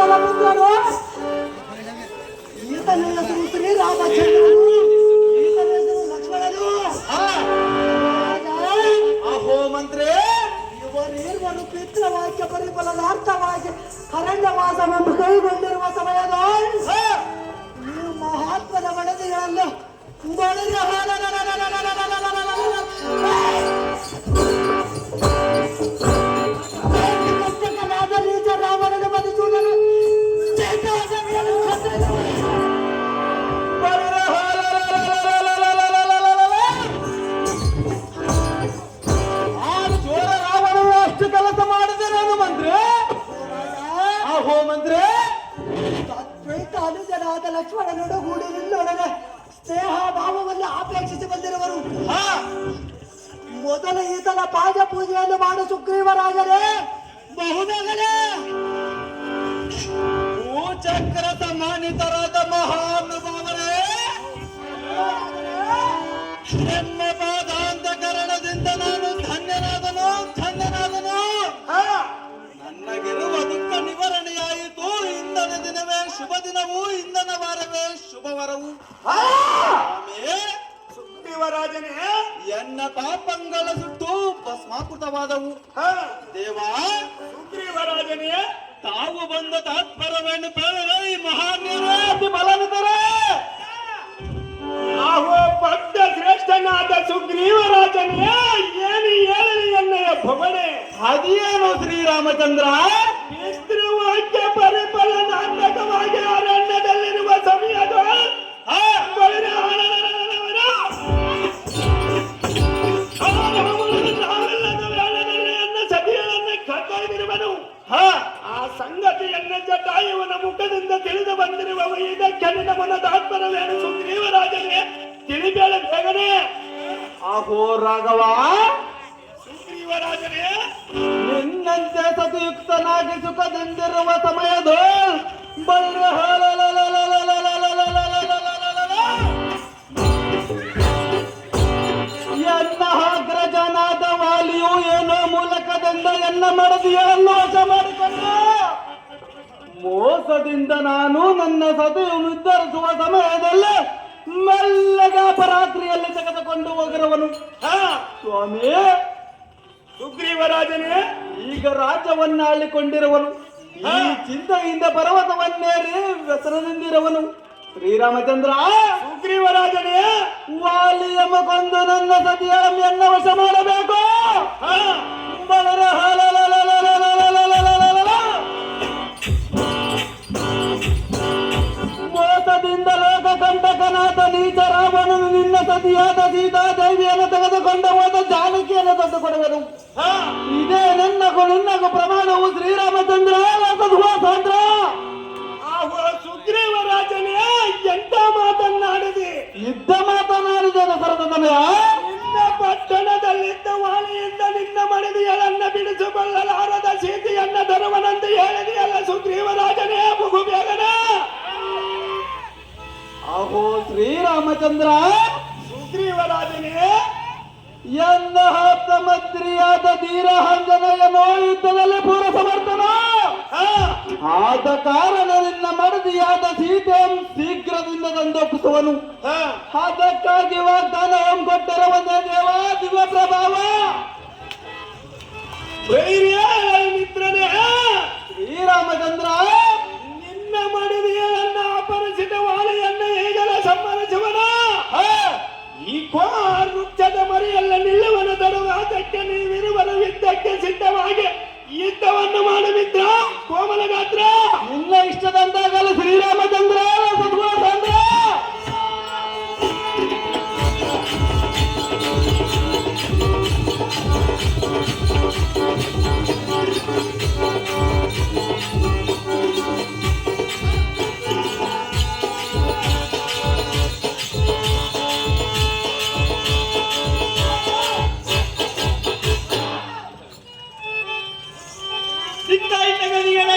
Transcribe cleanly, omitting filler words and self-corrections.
ಮೊದಲ ಪುತ್ರನು ಈತನ ಹೆಸರು ಶ್ರೀರಾಮಚಂದ್ರನು, ಈತನ ಹೆಸರು ಲಕ್ಷ್ಮಣನು. ಅಹೋ ಮಂತ್ರಿ, ಇವರಿರುವರು ಪಿತೃವಾಕ್ಯ ಪರಿಫಲನಾರ್ಥವಾಗಿ ಅರಣ್ಯವಾಸವನ್ನು ಕೈಗೊಂಡಿರುವ ಸಮಯದ ಈ ಮಹಾತ್ಮದ ಮಡದಿಗಳನ್ನು ಕಷ್ಟಕನಾದ ನೀಚ ರಾವಣನ ಬದುಕುವುದನ್ನು ಕೆಲಸ ಮಾಡಿದೆ ನಾನು ಮಂತ್ರಿ. ಅಹೋ ಮಂತ್ರಿ, ಅನುಜನಾದ ಲಕ್ಷ್ಮಣನೊಡಗೂಡಿ ನಿನ್ನೊಡನೆ ಸ್ನೇಹ ಭಾವವನ್ನು ಅಪೇಕ್ಷಿಸಿ ಬಂದಿರುವರು. ಮೊದಲ ಈತನ ಪಾದ ಪೂಜೆಯನ್ನು ಮಾಡು ಸುಗ್ರೀವರಾಜರೇ. ಬಹುಬೇಗನೆ ಭೂಚಕ್ರ ಸಮ್ಮಾನಿತರಾದ ಮಹಾನುಭಾವರೇ, ನಿಮ್ಮ ಪಾದಾಂತಕರಣದಿಂದ ನಾನು ಧನ್ಯನಾದನು. ನನಗಿರುವ ದುಃಖ ನಿವಾರಣೆಯಾಯಿತು. ಇಂದನ ದಿನವೇ ಶುಭ ದಿನವೂ, ಇಂದನ ವಾರವೇ ಶುಭವರವು. ಸುಗ್ರೀವರಾಜನೇ, ಎನ್ನ ಪಾಪಂಗಳ ಸುಟ್ಟು ಭಸ್ಮಾಕೃತವಾದವು. ದೇವಾ, ಸುಗ್ರೀವರಾಜನೇ, ತಾವು ಬಂದ ತಾತ್ಪರ್ಯವನ್ನು ಬೇರೆ ಈ ಮಹಾನ್ಯರೇ ಅತಿ ಬಲವಿದ್ದಾರೆ. ನಾವು ಪಟ್ಟ ಶ್ರೇಷ್ಠನಾದ ಸುಗ್ರೀವರಾಜನೇ, ಏನು ಹೇಳಲಿ ಎನ್ನೆಯ ಭವನೆ. ಅದೇನು ಶ್ರೀರಾಮಚಂದ್ರ? ಪಿತೃವಾಕ್ಯ ಪರಿಫಲನಾತ್ಮಕವಾಗಿ ಅರಣ್ಯದಲ್ಲಿರುವ ಸಮಯದ ಸತಿಗಳನ್ನು ಕತ್ತೊಯ್ದಿರುವನು. ಆ ಸಂಗತಿಯನ್ನು ಜಟಾಯುವನ ಮುಖದಿಂದ ತಿಳಿದು ಬಂದಿರುವವ. ಇದಕ್ಕೆ ನಿನ್ನ ಮನದಾತ್ಮರವೇನು ಸುಗ್ರೀವರಾಜನೇ? ತಿಳಿಬೇಡ ಬೇಗನೆ. ಅಹೋ ರಾಘವ, ಸುಗ್ರೀವರಾಜನೇ, ನಿನ್ನಂತೆ ಸತಿಯುಕ್ತನಾಗಿ ಸುಖದಿಂದಿರುವ ಸಮಯದ ಎನ್ನ ಅಗ್ರಜನಾದ ವಾಲಿಯು ಏನೋ ಮೂಲಕದಿಂದ ಎನ್ನ ಮಡದಿಯನ್ನು ವಶ ಮಾಡಿಕೊಂಡು ಮೋಸದಿಂದ ನಾನು ನನ್ನ ಸತಿಯು ನಿರ್ಧರಿಸುವ ಸಮಯದಲ್ಲಿ ಮೆಲ್ಲಗೆ ಅಪರಾತ್ರಿಯಲ್ಲಿ ತೆಗೆದುಕೊಂಡು ಹೋಗಿರುವನು. ಸ್ವಾಮಿ, ಸುಗ್ರೀವರಾಜನೇ, ಈಗ ರಾಜ್ಯವನ್ನ ಆಳಿಕೊಂಡಿರುವನು. ಈ ಚಿಂತೆಯಿಂದ ಪರ್ವತವನ್ನೇರಿ ವ್ಯಸನದಿಂದಿರುವನು. ಶ್ರೀರಾಮಚಂದ್ರ, ಸುಗ್ರೀವರಾಜನೇ, ವಾಲಿಯಮ್ಮ ಕೊಂದು ನನ್ನ ಸತಿಯನ್ನ ವಶ ಮಾಡಬೇಕು. ಮೋಸದಿಂದ ಲೋಕ ಕಂಟಕನಾದ ನೀಚ ರಾವಣನು ನಿನ್ನ ಸತಿಯಾದ ಸೀತಾದೇವಿಯನ್ನು ತೆಗೆದುಕೊಂಡು ಹೋದ ಜಾನಕಿಯನ್ನು ತಂದು ಕೊಡುವನು. ಇದೇ ನಿನ್ನಗೂ ಪ್ರಮಾಣವು ಶ್ರೀರಾಮಚಂದ್ರ ಲೋಕಧುವಾಸಾಂದ್ರ. ಸುಗ್ರೀವರಾಜನೇ, ಎಂತ ಮಾತನ್ನಾಡಿದೆ? ಯುದ್ಧ ಮಾತನಾಡಿದ ದಶರಥನಯ. ನಿನ್ನ ಪಟ್ಟಣದಲ್ಲಿದ್ದ ವಾಣಿಯಿಂದ ನಿನ್ನ ಮಡದಿಯಳನ್ನ ಬಿಡಿಸಿಕೊಳ್ಳಲಾರದ ಸೀತೆಯನ್ನ ಧರುವನಂತ ಹೇಳಿದೆಯಲ್ಲ ಸುಗ್ರೀವರಾಜನೇ, ಮುಗು ಬೇಗನೆ. ಅಹೋ ಶ್ರೀರಾಮಚಂದ್ರ, ಸುಗ್ರೀವರಾಜನೇ, ಎನ್ನ ಆಪ್ತ ಮಂತ್ರಿಯಾದ ಧೀರಹಂಜನೆಯನ್ನು ಯುದ್ಧದಲ್ಲಿ ಪೂರ ಸಮರ್ಥನ. ಆದ ಕಾರಣ ನಿನ್ನ ಮಡದಿಯಾದ ಸೀತೆಯನ್ನು ಶೀಘ್ರದಿಂದ ತಂದೊಪ್ಪಿಸುವನು. ಅದಕ್ಕಾಗಿ ವಾಗ್ದಾನ ಕೊಟ್ಟಿರುವಂತೆ ದೇವಾ ದಿವ್ಯ ಪ್ರಭಾವ. ಮಿತ್ರನೇ, ಶ್ರೀರಾಮಚಂದ್ರ, ನಿನ್ನ ಮಡದಿಯನ್ನ ಅಪರಿಸಿದ ವಾಳೆಯನ್ನು ಈಗಲೇ ಸಂಹರಿಸುವನ. ಈ ವೃಕ್ಷದ ಮರಿಯಲ್ಲ ನಿಲ್ಲವನು ತರುವ. ಅದಕ್ಕೆ ನೀವಿರುವರು ಯುದ್ಧಕ್ಕೆ ಸಿದ್ಧವಾಗಿ ಯುದ್ಧವನ್ನು ಮಾಡು ಮಿತ್ರ. ಕೋಮಲ ಗಾತ್ರ, ನಿನ್ನ ಇಷ್ಟದಂತಾಗಲ್ಲ ಶ್ರೀರಾಮಚಂದ್ರ ಸದ್ವಾಸಂದ್ರ. ಸಿದ್ಧ ಇದ್ದ ಗದಿಗಳ